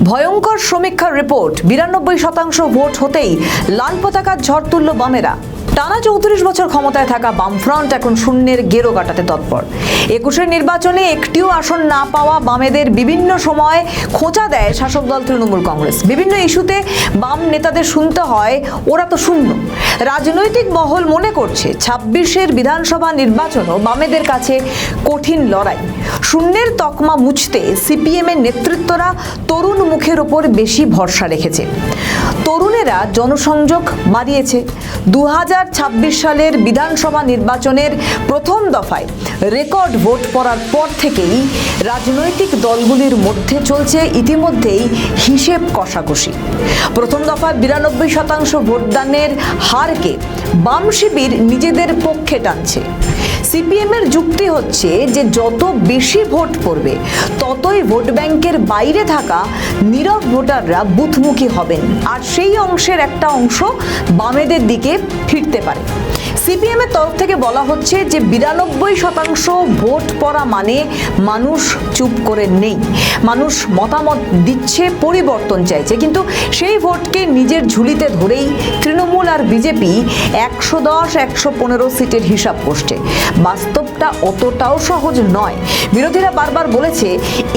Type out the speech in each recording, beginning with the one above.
ভয়ঙ্কর সমীক্ষার report 92% vote হতেই লাল পতাকার ঝড় তুলল বামেরা। টানা 34 বছর ক্ষমতায় থাকা বামফ্রন্ট এখন শূন্যের গেরো কাটাতে তৎপর। 21-এর নির্বাচনে একটিও আসন না পাওয়া বামেদের বিভিন্ন সময় খোঁচা দেয় শাসক দল তৃণমূল কংগ্রেস। বিভিন্ন ইস্যুতে বাম নেতাদের শুনতে হয় ওরা তো শূন্য। রাজনৈতিক মহল মনে করছে 26-এর বিধানসভা নির্বাচনও বামেদের কাছে কঠিন লড়াই। শূন্যের তকমা মুছতে সিপিএমের নেতৃত্বরা তরুণ মুখের ওপর বেশি ভরসা রেখেছে। তরুণেরা জনসংযোগ বাড়িয়েছে। 2026 সালের বিধানসভা নির্বাচনের প্রথম দফায় রেকর্ড ভোট পড়ার পর থেকেই রাজনৈতিক দলগুলির মধ্যে চলছে ইতিমধ্যেই হিসেব কষাকষি। প্রথম দফায় 92% ভোটদানের হারকে বাম শিবির নিজেদের পক্ষে টানছে। সিপিএমের যুক্তি হচ্ছে যে যত বেশি ভোট পড়বে ততই ভোট ব্যাংকের বাইরে থাকা নীরব ভোটাররা বুথমুখী হবেন, আর সেই অংশের একটা অংশ বামেদের দিকে ফিরতে পারে। সিপিএমের তরফ থেকে বলা হচ্ছে যে 92% ভোট পড়া মানে মানুষ চুপ করে নেই, মানুষ মতামত দিচ্ছে, পরিবর্তন চাইছে, কিন্তু সেই ভোটকে নিজের ঝুলিতে ধরেই তৃণমূল আর বিজেপি 110-115 সিটের হিসাব করছে। বাস্তবটা অতটাও সহজ নয়। বিরোধীরা বারবার বলেছে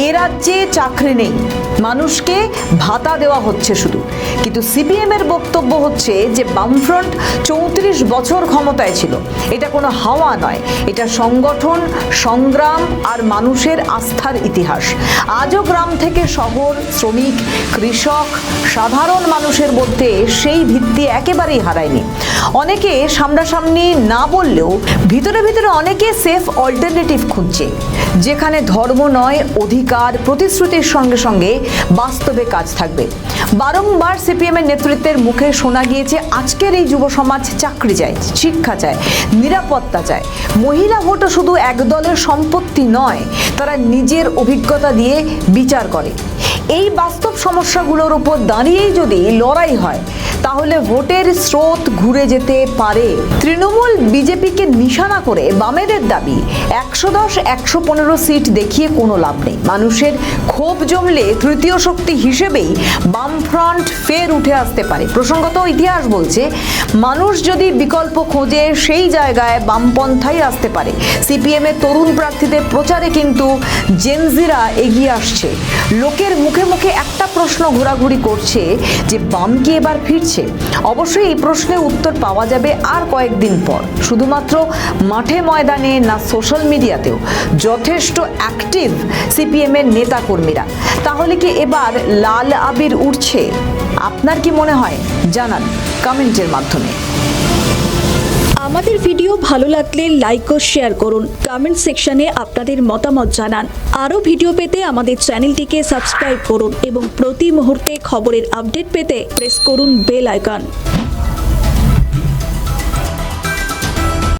এ রাজ্যে চাকরি নেই, মানুষকে ভাতা দেওয়া হচ্ছে শুধু। কিন্তু সিপিএমের বক্তব্য হচ্ছে যে বামফ্রন্ট 34 বছর ক্ষমতায় ছিল। এটা কোনো হাওয়া নয়, এটা সংগঠন, সংগ্রাম আর মানুষের আস্থার ইতিহাস। আজও গ্রাম থেকে শহর, শ্রমিক, কৃষক, সাধারণ মানুষের মধ্যে সেই ভিত্তি একেবারেই হারায়নি। অনেকে সামনাসামনি না বললেও ভিতরে ভিতরে অনেকে সেফ অল্টারনেটিভ খুঁজছে, যেখানে ধর্ম নয়, অধিকার, প্রতিশ্রুতির সঙ্গে সঙ্গে বাস্তবে কাজ থাকবে। বারংবার সিপিএমের নেতৃত্বের মুখে শোনা গিয়েছে আজকের এই যুব সমাজ চাকরি চায়, শিক্ষা চায়, নিরাপত্তা চায়। মহিলা ভোটও শুধু এক দলের সম্পত্তি নয়, তারা নিজের অভিজ্ঞতা দিয়ে বিচার করে। এই বাস্তব সমস্যাগুলোর উপর দাঁড়িয়েই যদি লড়াই হয় তাহলে ভোটের স্রোত ঘুরে যেতে পারে। তৃণমূল বিজেপিকে নিশানা করে বামেদের দাবি 110-115 সিট দেখিয়ে কোনো লাভ নেই। মানুষের ক্ষোভ জমলে তৃতীয় শক্তি হিসেবেই বামফ্রন্ট ফের উঠে আসতে পারে। প্রসঙ্গত ইতিহাস বলছে মানুষ যদি বিকল্প খোঁজে সেই জায়গায় বামপন্থাই আসতে পারে। সিপিএমের তরুণ প্রার্থীদের প্রচারে কিন্তু জেনজিরা এগিয়ে আসছে। লোকের মুখে মুখে একটা প্রশ্ন ঘোরাঘুরি করছে যে বাম কি এবার ফিরছে? অবশ্যই এই প্রশ্নের উত্তর পাওয়া যাবে আর কয়েকদিন পর। শুধুমাত্র মাঠে ময়দানে না, সোশ্যাল মিডিয়াতেও যথেষ্ট অ্যাক্টিভ সিপিএমের নেতা কর্মীরা। তাহলে কি এবার লাল আবির উঠছে? আপনার কি মনে হয় জানান কমেন্টের মাধ্যমে। আমাদের ভিডিও ভালো লাগলে লাইক ও শেয়ার করুন, কমেন্ট সেকশনে আপনাদের মতামত জানান। আরও ভিডিও পেতে আমাদের চ্যানেলটিকে সাবস্ক্রাইব করুন এবং প্রতি মুহূর্তে খবরের আপডেট পেতে প্রেস করুন বেল আইকন।